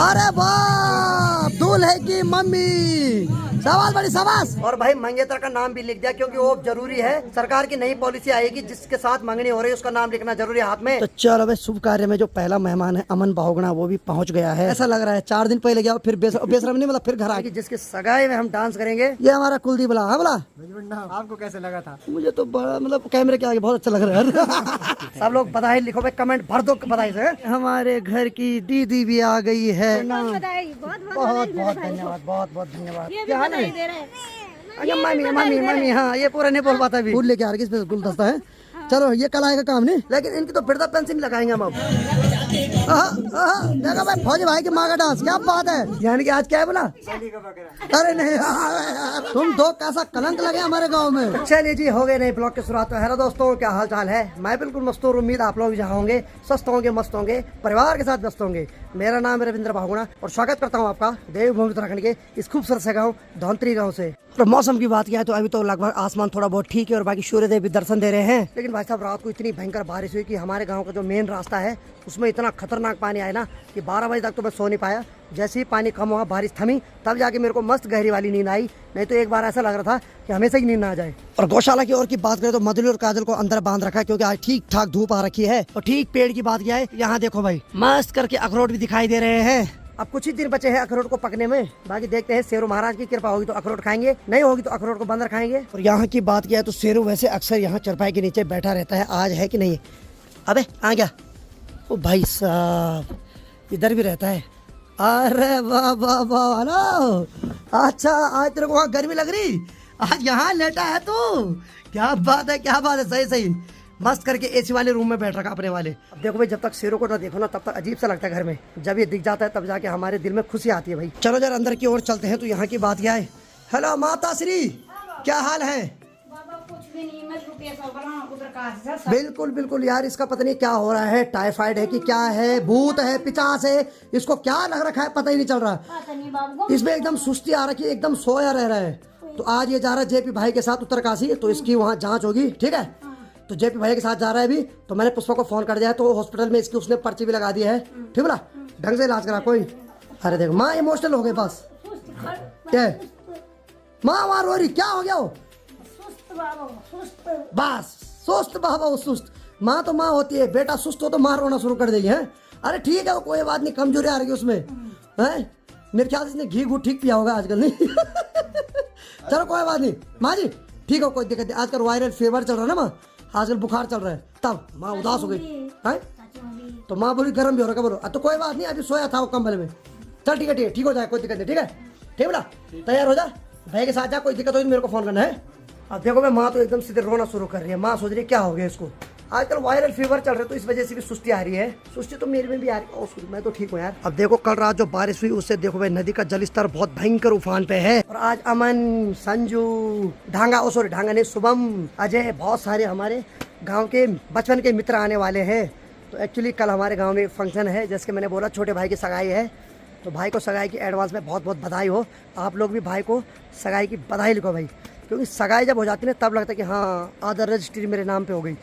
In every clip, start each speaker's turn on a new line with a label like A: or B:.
A: अरे वाह, दूल्हे की मम्मी, शाबाश बड़ी शाबाश। और भाई मंगेतर का नाम भी लिख दिया क्योंकि वो जरूरी है। सरकार की नई पॉलिसी आएगी जिसके साथ मंगनी हो रही है उसका नाम लिखना जरूरी है हाथ में। तो चलो भाई, शुभ कार्य में जो पहला मेहमान है अमन बहुगुणा वो भी पहुंच गया है। ऐसा लग रहा है 4 दिन पहले गया फिर बेशरम नहीं, मतलब फिर घर आ गई। जिसके सगाई में हम डांस करेंगे ये हमारा कुलदीप बोला। हाँ बोला,
B: आपको कैसे लगा था?
A: मुझे तो बड़ा मतलब कैमरे के आगे बहुत अच्छा लग रहा है। सब लोग बधाई लिखो भाई, कमेंट भर दो बधाई से। हमारे घर की दीदी भी आ गई है। बहुत बहुत धन्यवाद, बहुत बहुत धन्यवाद। क्या हाल है? अच्छा मम्मी मम्मी मम्मी, हाँ ये पूरा नहीं बोल पाता अभी। फूल लेके आ रही है, गुलदस्ता है। चलो ये कल आएगा काम नहीं, लेकिन इनकी तो बिरदा पेंसिल लगाएंगे हम अब। देखो भाई, फौजी भाई की माँ का डांस, क्या बात है। यानी कि आज क्या है बोला? अरे नहीं, तुम दो कैसा कलंक लगे हमारे गांव में। चलिए जी, हो गए नए ब्लॉग की शुरुआत। हेलो दोस्तों, क्या हाल चाल है? मैं बिल्कुल मस्त हूँ, उम्मीद आप लोग भी जहाँ होंगे स्वस्थ होंगे, मस्त होंगे, परिवार के साथ व्यस्त होंगे। मेरा नाम है रविंद्र बहुगुणा और स्वागत करता हूँ आपका देवभूमि उत्तराखंड के इस खूबसूरत से गाँव धौंतरी गाँव से। तो मौसम की बात किया है तो अभी तो लगभग आसमान थोड़ा बहुत ठीक है और बाकी सूर्यदेव भी दर्शन दे रहे हैं। लेकिन भाई साहब, रात को इतनी भयंकर बारिश हुई कि हमारे गांव का जो मेन रास्ता है उसमें इतना खतरनाक पानी आया ना कि 12 बजे तक तो मैं सो नहीं पाया। जैसे ही पानी कम हुआ, बारिश थमी, तब जाके मेरे को मस्त गहरी वाली नींद आई। नहीं तो एक बार ऐसा लग रहा था कि हमेशा ही नींद ना आ जाए। और गौशाला की ओर की बात करें तो मधुली और काजल को अंदर बांध रखा है क्योंकि आज ठीक ठाक धूप आ रखी है। और ठीक पेड़ की बात किया है, यहाँ देखो भाई, मस्त करके अखरोट भी दिखाई दे रहे हैं। अब कुछ ही दिन बचे हैं अखरोट को पकने में, बाकी देखते हैं। शेरू महाराज की कृपा होगी तो अखरोट खाएंगे, नहीं होगी तो अखरोट को बंदर खाएंगे। और यहाँ की बात किया है तो शेरू वैसे अक्सर यहाँ चरपाई के नीचे बैठा रहता है, आज है कि नहीं? अबे आ गया ओ भाई साहब, इधर भी रहता है। अरे वाह वाह वाह, हेलो। अच्छा, आज तेरे को वहाँ गर्मी लग रही, आज यहाँ लेटा है तू? क्या बात है, क्या बात है। सही सही, मस्त करके एसी वाले रूम में बैठ रखा अपने वाले। अब देखो भाई, जब तक शेरों को ना देखो ना तब तक अजीब सा लगता है घर में। जब ये दिख जाता है तब जाके हमारे दिल में खुशी आती है भाई। चलो जरा अंदर की ओर चलते हैं तो यहाँ की बात क्या है। हेलो माता श्री, क्या हाल है?
C: कुछ भी नहीं, मैं
A: बिल्कुल बिल्कुल यार, इसका पता नहीं क्या हो रहा है, टाइफाइड है कि क्या है, भूत है, पिचास है, इसको क्या लग रखा है पता ही नहीं चल रहा। इसमें एकदम सुस्ती आ रखी है, एकदम सोया रह रहा है। तो आज ये जा रहा है जेपी भाई के साथ उत्तरकाशी, तो इसकी वहाँ जांच होगी, ठीक है? तो जेपी भाई के साथ जा रहा है अभी। तो मैंने पुष्पा को फोन कर दिया है, तो हॉस्पिटल में इसकी उसने पर्ची भी लगा दी है, ठीक बोला? ढंग से इलाज करा कोई। अरे देखो माँ इमोशनल हो गए, बस क्या माँ वहाँ रो रही, क्या हो गया हो? बस सुस्त बाबा, वो सुस्त। माँ तो माँ होती है, बेटा सुस्त हो तो माँ रोना शुरू कर देगी है। अरे ठीक है, वो कोई बात नहीं, कमजोरी आ रही है उसमें है। मेरे ख्याल से इसने घी घू ठीक पिया होगा आजकल, नहीं? चलो कोई बात नहीं माँ जी, ठीक हो, कोई दिक्कत नहीं। आजकल वायरल फीवर चल रहा है ना माँ, आजकल बुखार चल रहा है, तब माँ उदास हो गई है। तो माँ बोली गर्म भी हो रहा है, बोलो तो कोई बात नहीं, अभी सोया था वो कंबल में। चल ठीक है, ठीक है, ठीक हो जाए, कोई दिक्कत नहीं, ठीक है? ठीक बोला, तैयार हो जा, भाई के साथ जा, कोई दिक्कत हो मेरे को फोन करना है। अब देखो मैं, माँ तो एकदम सीधे रोना शुरू कर रही है। माँ सोच रही है क्या हो गया इसको, आजकल वायरल फीवर चल रहा है तो इस वजह से भी सुस्ती आ रही है। सुस्ती तो मेरे में भी आ रही है, मैं तो ठीक हूँ यार। अब देखो कल रात जो बारिश हुई उससे देखो भाई, नदी का जलस्तर बहुत भयंकर उफान पे है। और आज अमन, संजू, ढांगा, सॉरी ढांगा नहीं, शुभम, अजय, बहुत सारे हमारे गाँव के बचपन के मित्र आने वाले हैं। तो एक्चुअली कल हमारे गाँव में एक फंक्शन है, जैसे कि मैंने बोला छोटे भाई की सगाई है। तो भाई को सगाई की एडवांस में बहुत बहुत बधाई हो। आप लोग भी भाई को सगाई की बधाई लिखो भाई, क्योंकि सगाई जब हो जाती है तब लगता है कि हाँ आधा रजिस्ट्री मेरे नाम पे हो गई।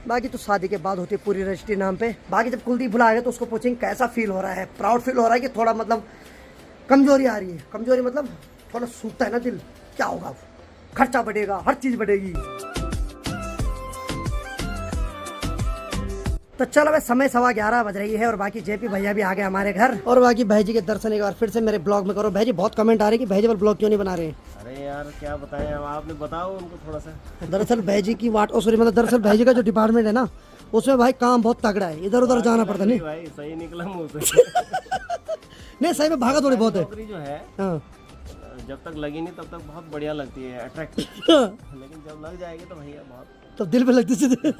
A: बाकी तो शादी के बाद होती है पूरी रजिस्ट्री नाम पे। बाकी जब कुलदीप बुला गए तो उसको पूछेंगे कैसा फील हो रहा है। प्राउड फील हो रहा है कि थोड़ा मतलब कमजोरी आ रही है? कमजोरी मतलब थोड़ा सूखता है ना दिल, क्या होगा, खर्चा बढ़ेगा, हर चीज बढ़ेगी। तो चलो भाई, समय 11:15 बज रही है और बाकी जेपी भैया भी आ गए हमारे घर। और बाकी भाई जी के दर्शन एक बार फिर से मेरे ब्लॉग में करो। भाई जी बहुत कमेंट आ रहे हैं कि भाई जी पर ब्लॉग क्यों नहीं बना रहे हैं?
B: अरे यार क्या बताएं, आपने बताओ उनको थोड़ा सा।
A: दरअसल भाई जी की सॉरी मतलब दरअसल भाई जी का जो डिपार्टमेंट है ना, उसमें भाई काम बहुत तगड़ा है, इधर उधर जाना पड़ता नहीं
B: भाई, सही निकला मुँह से।
A: नहीं सही में भागा थोड़ी बहुत है।
B: नौकरी जो है जब तक लगी नहीं तब तक बहुत बढ़िया लगती है, अट्रैक्टिव, लेकिन जब लग जाएगी तो भैया बहुत
A: तो दिल पे लगती सीधे।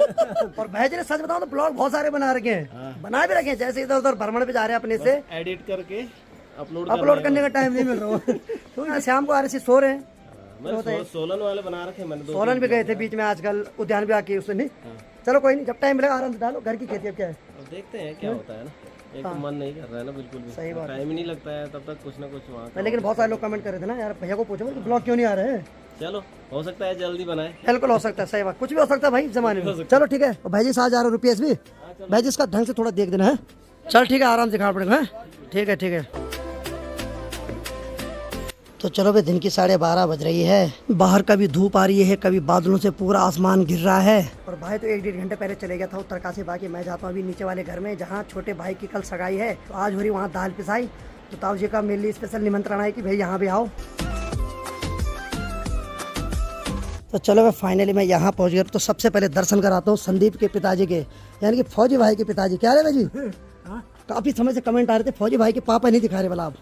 A: और भाई जी ने सच बताओ तो ब्लॉग बहुत सारे बना रखे हैं, बना भी रखे हैं, जैसे इधर उधर भ्रमण पे जा रहे हैं अपने से,
B: एडिट करके
A: अपलोड करने का टाइम नहीं मिल रहा क्योंकि शाम को RC सो रहे हैं।
B: सोलन वाले बना रखे मैंने,
A: सोलन भी गए थे बीच में, आजकल उद्यान भी आके उसने नहीं। चलो कोई नहीं, जब टाइम मिलेगा आराम से डालो, घर की खेती अब क्या है।
B: अब देखते हैं क्या होता है ना, एक तो मन नहीं कर रहा है ना बिल्कुल भी,
A: सही बात,
B: टाइम ही नहीं लगता है तब तक कुछ ना कुछ वहाँ।
A: लेकिन बहुत सारे लोग कमेंट कर रहे थे ना यार, भैया को पूछो कि ब्लॉग क्यों नहीं आ रहे हैं।
B: चलो हो सकता है जल्दी बनाए,
A: बिल्कुल हो सकता है, सही बात, कुछ भी हो सकता है भाई जमाने में। चलो ठीक है, भाई जी 7,000 रुपये भी, भाई जी इसका ढंग से थोड़ा देख देना है। चल ठीक है, आराम से खाना पड़ेगा, ठीक है ठीक है। तो चलो भाई दिन की 12:30 बज रही है। बाहर कभी धूप आ रही है, कभी बादलों से पूरा आसमान घिर रहा है। और भाई तो 1-1.5 घंटे पहले चले गया था उत्तरकाशी। बाकी मैं जाता हूँ अभी नीचे वाले घर में जहाँ छोटे भाई की कल सगाई है। तो आज हो रही वहाँ दाल पिसाई। तो ताऊ जी का मेरे लिए स्पेशल निमंत्रण है कि भाई यहाँ भी आओ। तो चलो भाई फाइनली मैं यहाँ पहुँच गया। तो सबसे पहले दर्शन कराता हूँ संदीप के पिताजी के, यानी कि फौजी भाई के पिताजी। क्या है भाई जी? काफी समय से कमेंट आ रहे थे फौजी भाई के पापा नहीं दिखा रहे बोला आप।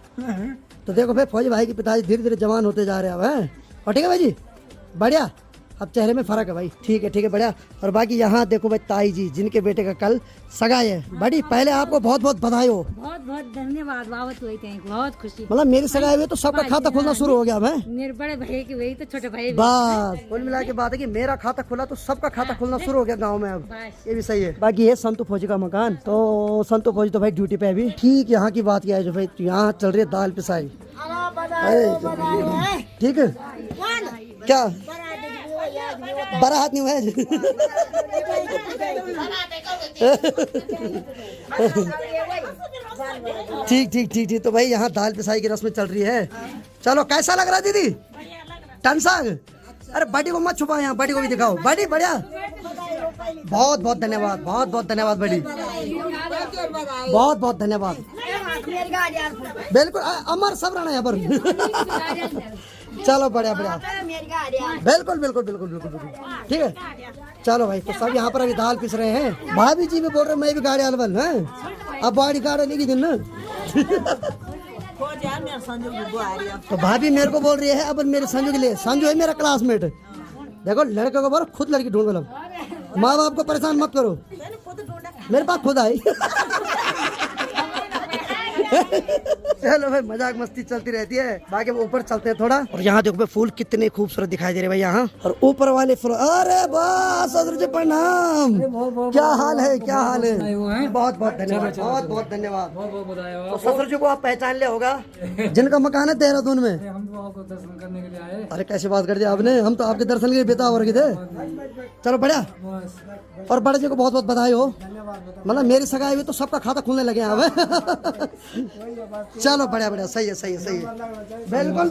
A: तो देखो भाई फौजी भाई के पिताजी धीरे धीरे जवान होते जा रहे हैं। और ठीक है भाई जी, बढ़िया। अब चेहरे में फर्क है भाई। ठीक है बढ़िया। और बाकी यहाँ देखो भाई ताई जी जिनके बेटे का कल सगाई है। बड़ी पहले आपको बहुत बहुत बधाई हो।
D: बहुत बहुत धन्यवाद। बाबत हुई थे बहुत खुशी।
A: मतलब मेरी सगाई हुई तो सबका खाता खुलना शुरू हो गया। मैं
D: मेरे बड़े भाई की वही तो छोटे भाई।
A: बस कुल मिला के बात है कि मेरा खाता खुला तो सबका खाता खुलना शुरू हो गया गाँव में। अब ये भी सही है। बाकी ये संतू फौजी का मकान। तो संतू फौजी तो भाई ड्यूटी पे अभी। ठीक यहाँ की बात क्या है जो भाई यहाँ चल रही है दाल पिसाई। ठीक है क्या बड़ा हाथ नहीं है। ठीक। तो भाई यहाँ दाल पिसाई की रस्म चल रही है। चलो कैसा लग रहा है दीदी? टन साग। अरे बड़ी को मत छुपाओ, यहाँ बड़ी को भी दिखाओ। बड़ी बढ़िया। बहुत बहुत धन्यवाद, बहुत बहुत धन्यवाद बड़ी, बहुत बहुत धन्यवाद। बिल्कुल अमर सब रहना यहाँ पर। चलो बढ़िया बिल्कुल ठीक है। चलो भाई तो सब यहाँ पर अभी दाल पिस रहे हैं। भाभी जी भी बोल रहे मैं भी गाड़ी अलबल है। अब बाड़ी गाड़ी लेगी दिन ना। तो भाभी मेरे को बोल रही है अब मेरे संजू के लिए। संजू है मेरा क्लासमेट। देखो लड़के को बोलो खुद लड़की ढूंढ लो। माँ बाप को परेशान मत करो। मेरे पास खुद आई। चलो भाई मजाक मस्ती चलती रहती है। बाकी वो ऊपर चलते हैं थोड़ा। और यहाँ देखो भाई फूल कितने खूबसूरत दिखाई दे रहे भाई यहाँ। और ऊपर वाले फूल। अरे बस ससुर जी प्रणाम। क्या हाल है? क्या हाल है? बहुत बहुत धन्यवाद, बहुत बहुत धन्यवाद। तो ससुर जी को आप पहचान लिया होगा जिनका मकान है देहरादून में।
E: हम तो आपको दर्शन करने के लिए आए।
A: अरे कैसी बात कर दिया आपने, हम तो आपके दर्शन के लिए बेताब हो रखे थे। चलो बढ़िया। और बड़े जी को बहुत बहुत बधाई हो। मतलब मेरी सगाई हुई तो सबका खाता खुलने लगे अब। चलो बढ़िया सही है। बिल्कुल।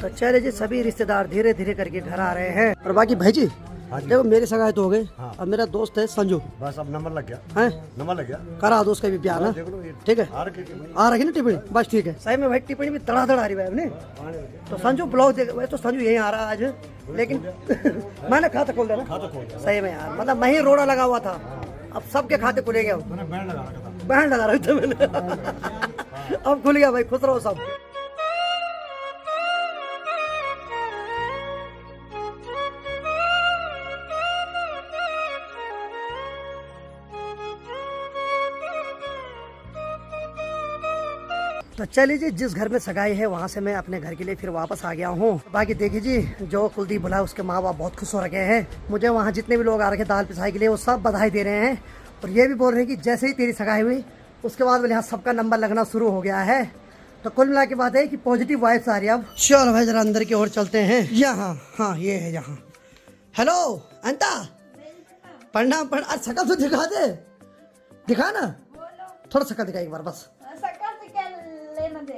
A: तो चले जी सभी रिश्तेदार धीरे धीरे करके घर आ रहे हैं। और बाकी भाई जी देखो मेरी सगाई तो हो गई। अब मेरा दोस्त है संजू।
F: बस अब नंबर लग गया
A: है।
F: नंबर लग गया।
A: करा दो उसका भी ब्याह ना। ठीक है आ रही ना टिप्पणी। बस ठीक है। सही में भाई टिप्पणी भी धड़ाधड़ आ रही है अपने। तो संजू ब्लॉग देख। तो संजू यही आ रहा आज, लेकिन मैंने खाता खोल दिया सही में यार। मतलब मैं ही रोड़ा लगा हुआ था। अब सबके खाते खुलेंगे। बैंड लगा रहा था मैंने। अब खुल गया भाई। खुश रहो सब। तो चलिए जी जिस घर में सगाई है वहाँ से मैं अपने घर के लिए फिर वापस आ गया हूँ। बाकी देखिए जी जो कुलदीप बुला उसके माँ बाप बहुत खुश हो रखे हैं। मुझे वहाँ जितने भी लोग आ रखे दाल पिसाई के लिए वो सब बधाई दे रहे हैं। और ये भी बोल रहे हैं कि जैसे ही तेरी सगाई हुई उसके बाद बोले यहाँ सबका नंबर लगना शुरू हो गया है। तो कुल मिला की बात है कि पॉजिटिव वाइब्स आ रही है अब। चलो भाई जरा अंदर की ओर चलते हैं। यहाँ हाँ ये है यहाँ। हेलो अंता प्रणाम। शकल तो दिखा दे। दिखा ना थोड़ा शकल दिखा एक बार बस।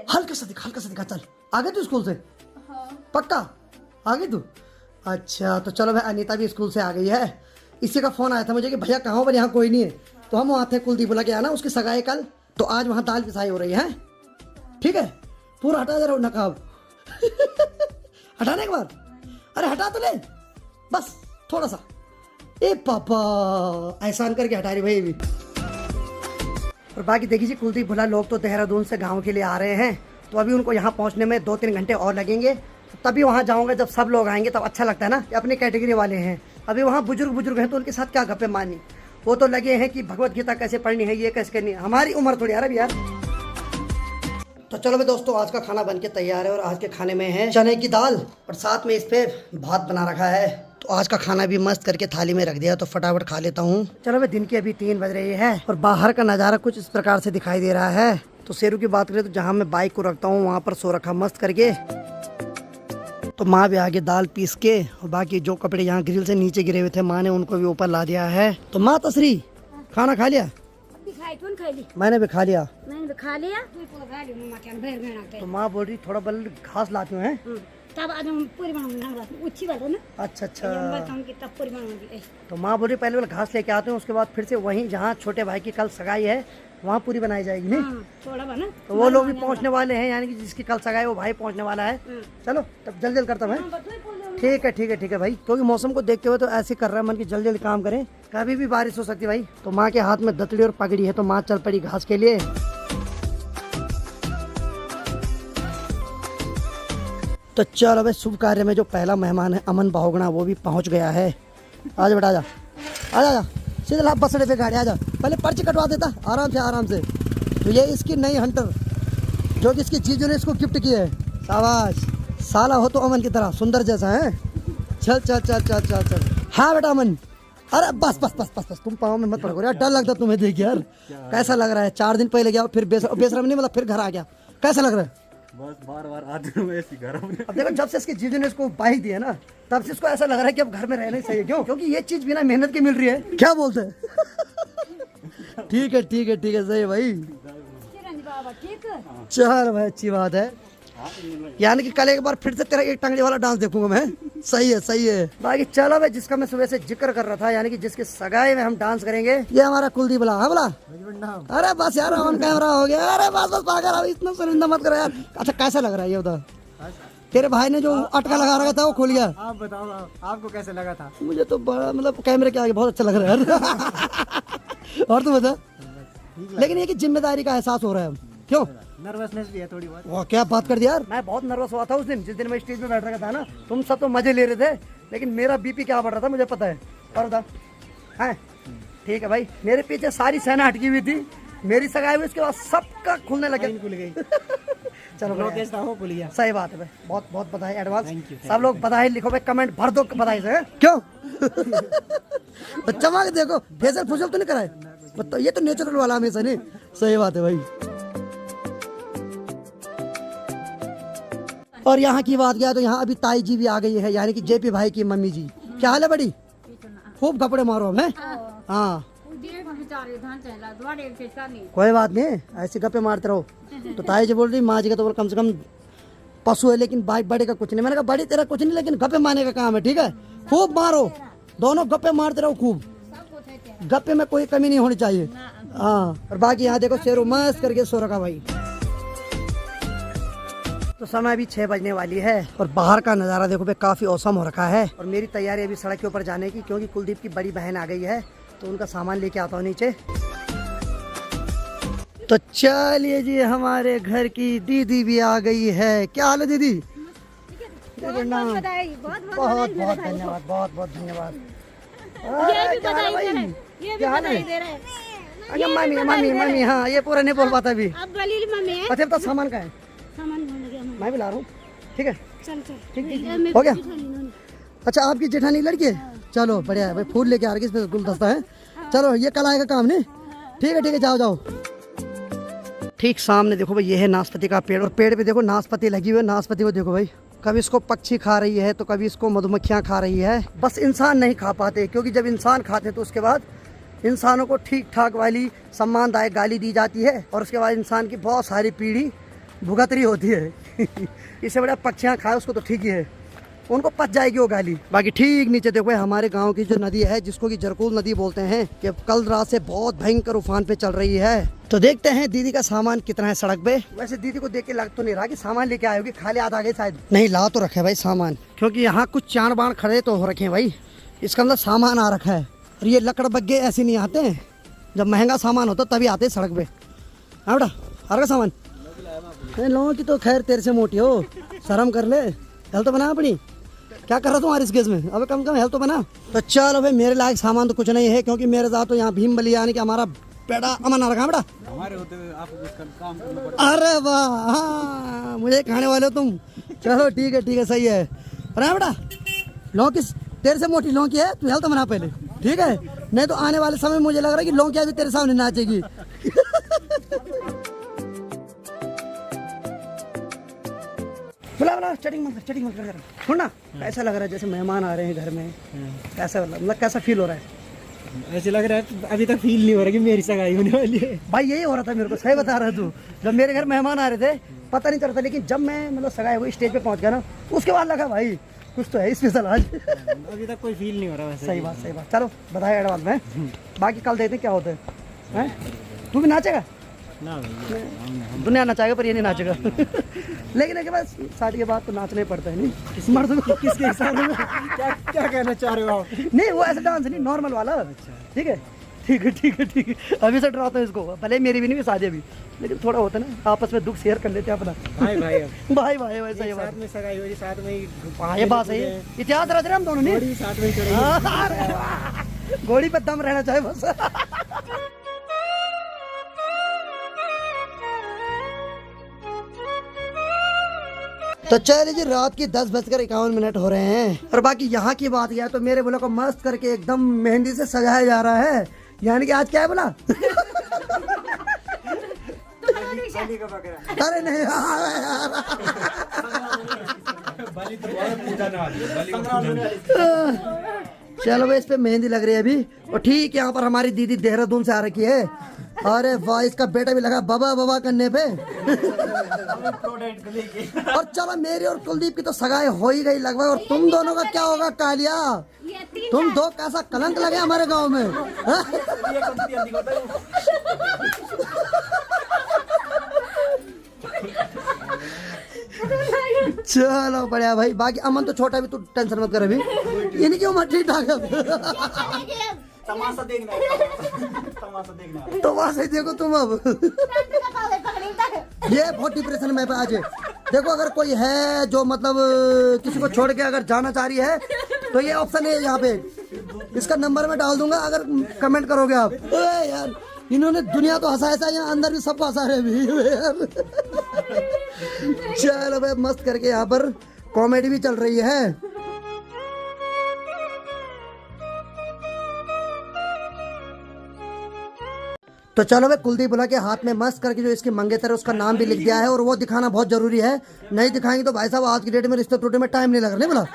A: हल्का सा दिखा। चल आ गई तू स्कूल से? पक्का आ गई तू? अच्छा तो चलो भाई अनीता भी स्कूल से आ गई है। इसी का फोन आया था मुझे कि भैया कहाँ हो? यहाँ कोई नहीं है। तो हम वहाँ थे कुलदीप बुला के आना उसकी सगाई कल। तो आज वहाँ दाल पिसाई हो रही है। ठीक है पूरा हटा दे रहा हूँ नकाब। हटाने के बाद अरे हटा तो ले बस थोड़ा सा। ए पापा एहसान करके हटा रही भाई भी। और बाकी देखिए जी कुलदीप भुला लोग तो देहरादून से गांव के लिए आ रहे हैं। तो अभी उनको यहाँ पहुँचने में 2-3 घंटे और लगेंगे। तभी वहाँ जाऊँगा जब सब लोग आएंगे तब अच्छा लगता है ना कि अपनी कैटेगरी वाले हैं। अभी वहाँ बुजुर्ग हैं तो उनके साथ क्या गप्पे मारनी। वो तो लगे हैं कि भगवत गीता कैसे पढ़नी है, ये कैसे करनी है। हमारी उम्र थोड़ी यार अभी यार। तो चलो भाई दोस्तों आज का खाना बनके तैयार है। और आज के खाने में है चने की दाल और साथ में इस पे भात बना रखा है। तो आज का खाना भी मस्त करके थाली में रख दिया तो फटाफट खा लेता हूँ। चलो भाई दिन की अभी 3 बज रही है और बाहर का नज़ारा कुछ इस प्रकार से दिखाई दे रहा है। तो शेरू की बात करें तो जहाँ मैं बाइक को रखता हूँ वहाँ पर सो रखा मस्त करके। तो माँ भी आगे दाल पीस के और बाकी जो कपड़े यहाँ ग्रिल से नीचे गिरे हुए थे माँ ने उनको भी ऊपर ला दिया है। तो माँ तसरी खाना खा लिया?
D: खाई तूने खाई ली
A: मैंने भी खा लिया।
D: मैंने भी खा लिया तू तो खा ली मम्मा के भर में आते
A: तो माँ बोल रही थोड़ा बल घास लाती हूँ।
D: तब आज हम पूरी बनाऊंगी ना ऊंची वाला ना
A: अच्छा
D: ये
A: अच्छा।
D: बताऊं कि तब पूरी बनाऊंगी
A: तो माँ बोल रही पहले वाला घास लेके आते हैं, उसके बाद फिर से वहीं जहाँ छोटे भाई की कल सगाई है वहाँ पूरी बनाई जाएगी नहीं।
D: थोड़ा बना
A: तो वो लोग भी पहुँचने वाले हैं, यानी कि जिसकी कल सगाई है वो भाई पहुँचने वाला है। चलो तब जल्दी जल्दी करता हूँ मैं। ठीक है ठीक है ठीक है भाई, क्योंकि मौसम को देखते हुए तो ऐसे कर रहा है मन की जल्दी जल्दी काम करें, कभी भी बारिश हो सकती है भाई। तो माँ के हाथ में दतड़ी और पगड़ी है तो माँ चल पड़ी घास के लिए। तो चलो भाई, शुभ कार्य में जो पहला मेहमान है अमन बाहुगुणा वो भी पहुंच गया है। आज बेटा आजा आजा, सीधे लाभ बस अड्डे पे गाड़ी आजा। पहले पर्ची कटवा देता आराम से आराम से। तो ये इसकी नई हंटर जो कि इसकी जीजू ने इसको गिफ्ट की है। शाबाश, साला हो तो अमन की तरह सुंदर जैसा है। चल चल चल चल चल चल। हाँ बेटा अमन, अरे बस बस बस बस बस तुम पाँव में मत पड़ो यार, डर लगता तुम्हें देख यार। कैसा लग रहा है? 4 दिन पहले गया फिर बेशरम नहीं, मतलब फिर घर आ गया, कैसा लग रहा है?
B: बस बार बार आते हुए ऐसी गरम
A: अब देखो जब से इसकी जीजू ने इसको बाइक दी है ना, तब से इसको ऐसा लग रहा है कि अब घर में रहना ही सही है। क्यों? क्योंकि ये चीज बिना मेहनत के मिल रही है। क्या बोलते हैं? ठीक है ठीक है ठीक है, सही है भाई।
D: बाबा ठीक है
A: चल भाई, अच्छी बात है। यानी कि कल एक बार फिर से तेरा एक टंगड़ी वाला डांस देखूंगा मैं। सही है सही है। बाकी चलो भाई, जिसका मैं सुबह से जिक्र कर रहा था, यानी कि जिसके सगाई में हम डांस करेंगे, ये हमारा कुलदीप बोला। हाँ बोला, अरे बस यार ऑन कैमरा हो गया। अरे बस बस पागल, अब इतना शर्मिंदा मत करो यार। अच्छा कैसा लग रहा है ये बता? तेरे भाई ने जो अटका लगा रखा था वो खुल गया।
E: आप बताओ आपको कैसे लगा था?
A: मुझे तो बड़ा मतलब कैमरे के आगे बहुत अच्छा लग रहा है यार। और तू बता? लेकिन ये कि जिम्मेदारी का एहसास हो रहा है। क्यों?
E: नर्वसनेस भी है थोड़ी बहुत।
A: वो क्या बात कर दिया यार, मैं बहुत नर्वस हुआ था उस दिन, जिस दिन मैं स्टेज पे बैठ रखा था ना। तुम सब तो मजे ले रहे थे, लेकिन मेरा बीपी क्या बढ़ रहा था मुझे पता है। और बता, है ठीक है भाई। मेरे पीछे सारी सेना हटकी हुई थी, मेरी सगाई हुई, उसके बाद सबका खुलने लगे।
E: खुल गई।
A: चलो
E: लोकेश था वो खुल गया।
A: सही बात है भाई, बहुत बहुत बधाई एडवांस। सब लोग बधाई लिखो भाई, कमेंट भर दो बधाई से। क्यों? चमक देखो, फेशियल फुशल तो नहीं कराए, तो ये तो नेचुरल वाला हमेशा नहीं। सही बात है भाई। और यहाँ की बात किया तो यहाँ अभी ताई जी भी आ गई है, यानी कि जेपी भाई की मम्मी जी। क्या हाल है बड़ी? खूब कपड़े मारो हम हैं। हाँ कोई बात नहीं, ऐसे गप्पे मारते रहो। तो ताई जी बोल रही माँ जी का तो कम से कम पशु है, लेकिन बाइक बड़े का कुछ नहीं। मैंने कहा बड़ी तेरा कुछ नहीं, लेकिन गप्पे मारने का काम है। ठीक है, खूब मारो, दोनों गप्पे मारते रहो खूब। गप्पे में कोई कमी नहीं होनी चाहिए। हाँ, और बाकी यहाँ देखो शेरों मस्त करके सो रखा भाई। तो समय अभी 6 बजने वाली है और बाहर का नज़ारा देखो भाई, काफ़ी औसम हो रखा है। और मेरी तैयारी अभी सड़क के ऊपर जाने की, क्योंकि कुलदीप की बड़ी बहन आ गई है, तो उनका सामान लेके आता हूँ नीचे। तो चलिए जी, हमारे घर की दीदी भी आ गई है। क्या हाल है दीदी? बहुत बहुत धन्यवाद, बहुत बहुत धन्यवाद। क्या हाल है? अरे मम्मी मम्मी मम्मी, हाँ ये पूरा नहीं बोल पाता अभी। अच्छा तो सामान का है, मैं भी ला रहा हूँ। ठीक है, ठीक हो गया। अच्छा आपकी जेठानी लड़की है? चलो बढ़िया है भाई, फूल लेके आ रही है, इसमें गुलदस्ता है। चलो ये कल आएगा काम नहीं। ठीक है ठीक है, जाओ जाओ। ठीक सामने देखो भाई, ये है नाशपाती का पेड़, और पेड़ पे देखो नाशपाती लगी हुई है। नाशपाती को देखो भाई, कभी इसको पक्षी खा रही है तो कभी इसको मधुमक्खियाँ खा रही है। बस इंसान नहीं खा पाते, क्योंकि जब इंसान खाते हैं तो उसके बाद इंसानों को ठीक ठाक वाली सम्मानदायक गाली दी जाती है, और उसके बाद इंसान की बहुत सारी पीढ़ी भुगतरी होती है। इससे बड़ा पक्षियाँ खाए उसको तो ठीक ही है, उनको पच जाएगी वो गाली। बाकी ठीक नीचे देखो हमारे गांव की जो नदी है, जिसको कि जरकूल नदी बोलते हैं, कि कल रात से बहुत भयंकर उफान पे चल रही है। तो देखते हैं दीदी का सामान कितना है सड़क पे। वैसे दीदी को देख के लग तो नहीं रहा कि सामान लेके आए होगी, खाली हाथ आ गए शायद। नहीं ला तो रखे भाई सामान, क्योंकि यहाँ कुछ चाण बाण खड़े तो हो रखे हैं भाई, इसका मतलब सामान आ रखा है। और ये लकड़ बग्गे ऐसे नहीं आते हैं, जब महंगा सामान होता तभी आते हैं सड़क पे। हाँ बेटा, आ रहा सामान? लोगों की तो खैर तेरे से मोटी हो, शर्म कर ले, हेल्थ तो बना अपनी। क्या कर रहा तुम्हारे इस केस में? अबे कम कम हेल्थ तो बना। तो चलो भाई, मेरे लायक सामान तो कुछ नहीं है, क्योंकि मेरे साथ तो यहाँ भीम बली यानी कि हमारा बेटा अमन आ रखा है। बेटा
E: हमारे होते हुए आपको कुछ काम करना पड़ता
A: अरे वाह, हाँ मुझे खाने वाले हो तुम। चलो ठीक है सही है। अरे बेटा लौकी तेरे से मोटी लौकी है, तू हेल्थ बना पहले, ठीक है? नहीं तो आने वाले समय में मुझे लग रहा है कि लौकी अभी तेरे सामने नाचेगी। बुला चटिंग मत कर। सुन ना, कैसा लग रहा है जैसे मेहमान आ रहे हैं घर में? कैसा मतलब कैसा फील हो रहा है?
E: ऐसे लग रहा है अभी तक फील नहीं हो रहा कि मेरी सगाई होने वाली है।
A: भाई यही हो रहा था मेरे को, सही बता रहा तू। जब मेरे घर मेहमान आ रहे थे पता नहीं चलता, लेकिन जब मैं मतलब सगाई हुई स्टेज पे पहुंच गया ना, उसके बाद लगा भाई कुछ तो है स्पेशल आज।
E: अभी तक कोई फील नहीं हो रहा वैसे।
A: सही बात सही बात। चलो बधाई एडवांस में। बाकी कल देखते क्या होता है। तू भी नाचेगा?
E: ना भाई
A: दुनिया नचाएगा पर ये नहीं नाचेगा। लेकिन एक बार शादी के बाद तो नाचना ही पड़ता है। नहीं मर्द को किसके हिसाब में
E: क्या कहना चाह रहे हो आप?
A: नहीं वो ऐसा डांस नहीं, नॉर्मल वाला। ठीक है ठीक है ठीक है ठीक है। अभी से डराता हूँ इसको, भले मेरी भी नहीं शादी अभी, लेकिन थोड़ा होता है ना आपस में दुख शेयर कर लेते हैं अपना।
E: भाई भाई अब
A: भाई भाई वैसा ही बात।
E: साथ में सगाई हो रही, साथ में ही
A: हाँ ये बात सही है, इतिहास रच रहे हम दोनों ने।
E: घोड़ी साथ में ही चढ़ेगी।
A: अरे वाह, घोड़ी पे दम रहना चाहिए बस। तो चलिए जी, रात की 10:51 हो रहे हैं और बाकी यहाँ की बात यह है तो मेरे बोला को मस्त करके एकदम मेहंदी से सजाया जा रहा है। यानी कि आज क्या है बोला? अरे नहीं चलो भाई, इस पे मेहंदी लग रही है अभी। और ठीक यहाँ पर हमारी दीदी देहरादून से आ रखी है। अरे वाह, इसका बेटा भी लगा बाबा बाबा करने पे। और चलो मेरी और कुलदीप की तो सगाई हो ही गई लगभग, और तुम दोनों का क्या होगा कालिया? तुम दो कैसा कलंक लगे हमारे गांव में। चलो बढ़िया भाई। बाकी अमन तो छोटा भी, तू टेंशन मत कर अभी, इनकी उम्र ठीक ठाक है।
E: तमाशा देखना है।
A: तो वहां से देखो तुम अब। ये बहुत डिप्रेशन में आज है। देखो अगर कोई है जो मतलब किसी को छोड़ के अगर जाना चाह रही है तो ये ऑप्शन है यहाँ पे, इसका नंबर मैं डाल दूंगा अगर कमेंट करोगे आप। यार इन्होंने दुनिया तो हंसा यहाँ अंदर भी सबको हंसा रहे भी यार। चलो भाई, मस्त करके यहाँ पर कॉमेडी भी चल रही है। तो चलो भाई, कुलदीप बोला के हाथ में मस्त करके जो इसकी मंगेतर है उसका नाम भी लिख दिया है, और वो दिखाना बहुत जरूरी है। नहीं दिखाएंगे तो भाई साहब आज की डेट में रिश्ते टूटने में टाइम नहीं लग रहा। नहीं बोला,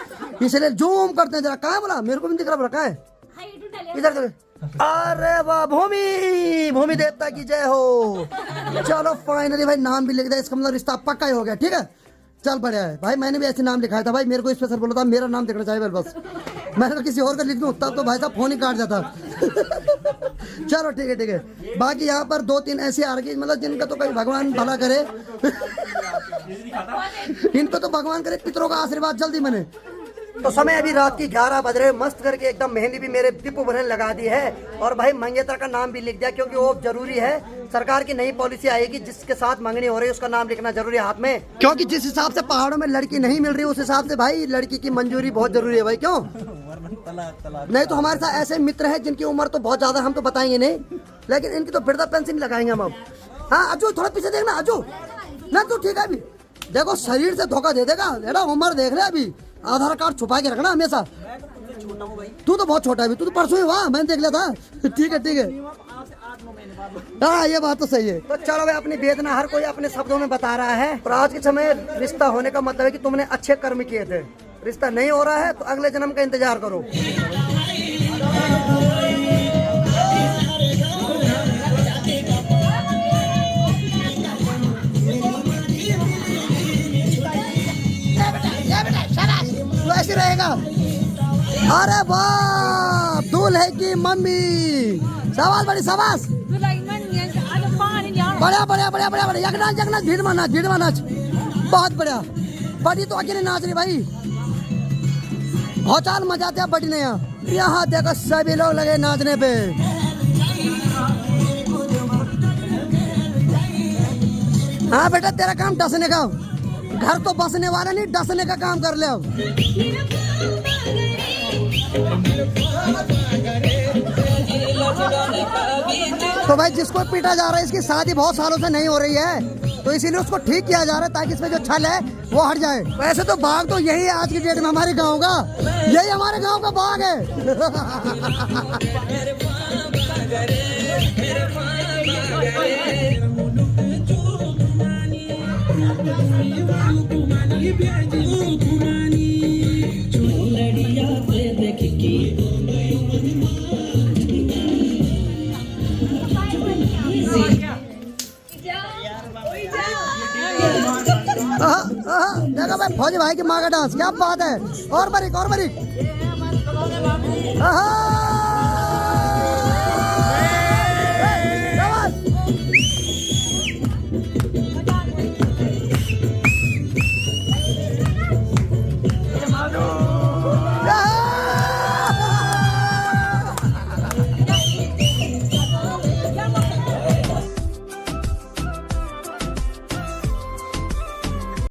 A: इसलिए जूम करते हैं जरा। कहाँ बोला? मेरे को भी दिख रहा, बोला कहाँ है? इधर चले। अरे वाह, भूमि भूमि देवता की जय हो। चलो फाइनली भाई नाम भी लिख दिया, इसका मतलब रिश्ता पक्का ही हो गया। ठीक है, चल बढ़िया है भाई। मैंने भी ऐसे नाम लिखाया था भाई, मेरे को स्पेशल बोला था मेरा नाम देखना चाहिए बस। मैंने तो किसी और का लिख दूं तब तो भाई साहब फोन ही काट जाता। चलो ठीक है ठीक है। बाकी यहाँ पर 2-3 ऐसी आ रही मतलब जिनका तो कहीं भगवान भला करे। इनको तो भगवान करे पितरों का आशीर्वाद जल्दी बने। तो समय अभी रात की 11 बज रहे, मस्त करके एकदम मेहंदी भी मेरे टिप्पू बहन लगा दी है, और भाई मंगेतर का नाम भी लिख दिया क्योंकि वो जरूरी है। सरकार की नई पॉलिसी आएगी जिसके साथ मंगनी हो रही है उसका नाम लिखना जरूरी है हाथ में, क्योंकि जिस हिसाब से पहाड़ों में लड़की नहीं मिल रही उस हिसाब से भाई लड़की की मंजूरी बहुत जरूरी है भाई। क्यों नहीं? तो हमारे साथ ऐसे मित्र हैं जिनकी उम्र तो बहुत ज्यादा, हम तो बताएंगे नहीं, लेकिन इनकी तो वृद्धा पेंशन लगाएंगे हम अब। हाँ अजू थोड़ा पीछे देखना, अजू ना तू ठीक है अभी। देखो शरीर से धोखा दे देगा, बेटा उम्र देख ले अभी, आधार कार्ड छुपा के रखना हमेशा। तू तो बहुत छोटा है, तू तो परसों ही हुआ, मैंने देख लिया था। ठीक है ठीक है, हाँ ये बात तो सही है। तो चलो भाई, अपनी वेदना हर कोई अपने शब्दों में बता रहा है, और आज के समय रिश्ता होने का मतलब है कि तुमने अच्छे कर्म किए थे। रिश्ता नहीं हो रहा है तो अगले जन्म का इंतजार करो। ऐसे रहेगा। अरे वाह, दूल्हे की मम्मी, शाबाश बड़ी शाबाश, बढ़िया बढ़िया बढ़िया बढ़िया बढ़िया। यकनाच यकनाच भीड़ नाच, बहुत बढ़िया। बड़ी तो अकेले नाच रही भाई, बहुत मजा आते हैं बड़ी ने। यहाँ देखो सभी लोग लगे नाचने पे। हाँ बेटा, तेरा काम डसने का, घर तो बसने वाला नहीं, डसने का काम कर ले अब। तो भाई जिसको पीटा जा रहा है इसकी शादी बहुत सालों से नहीं हो रही है, तो इसीलिए उसको ठीक किया जा रहा है ताकि इसमें जो छल है वो हट जाए। वैसे तो बाघ तो यही है आज की डेट में हमारे गांव का, यही हमारे गांव का बाघ है। देखो भाई फौजी भाई की माँ का डांस, क्या बात है। और बारीक और बारीक। आहा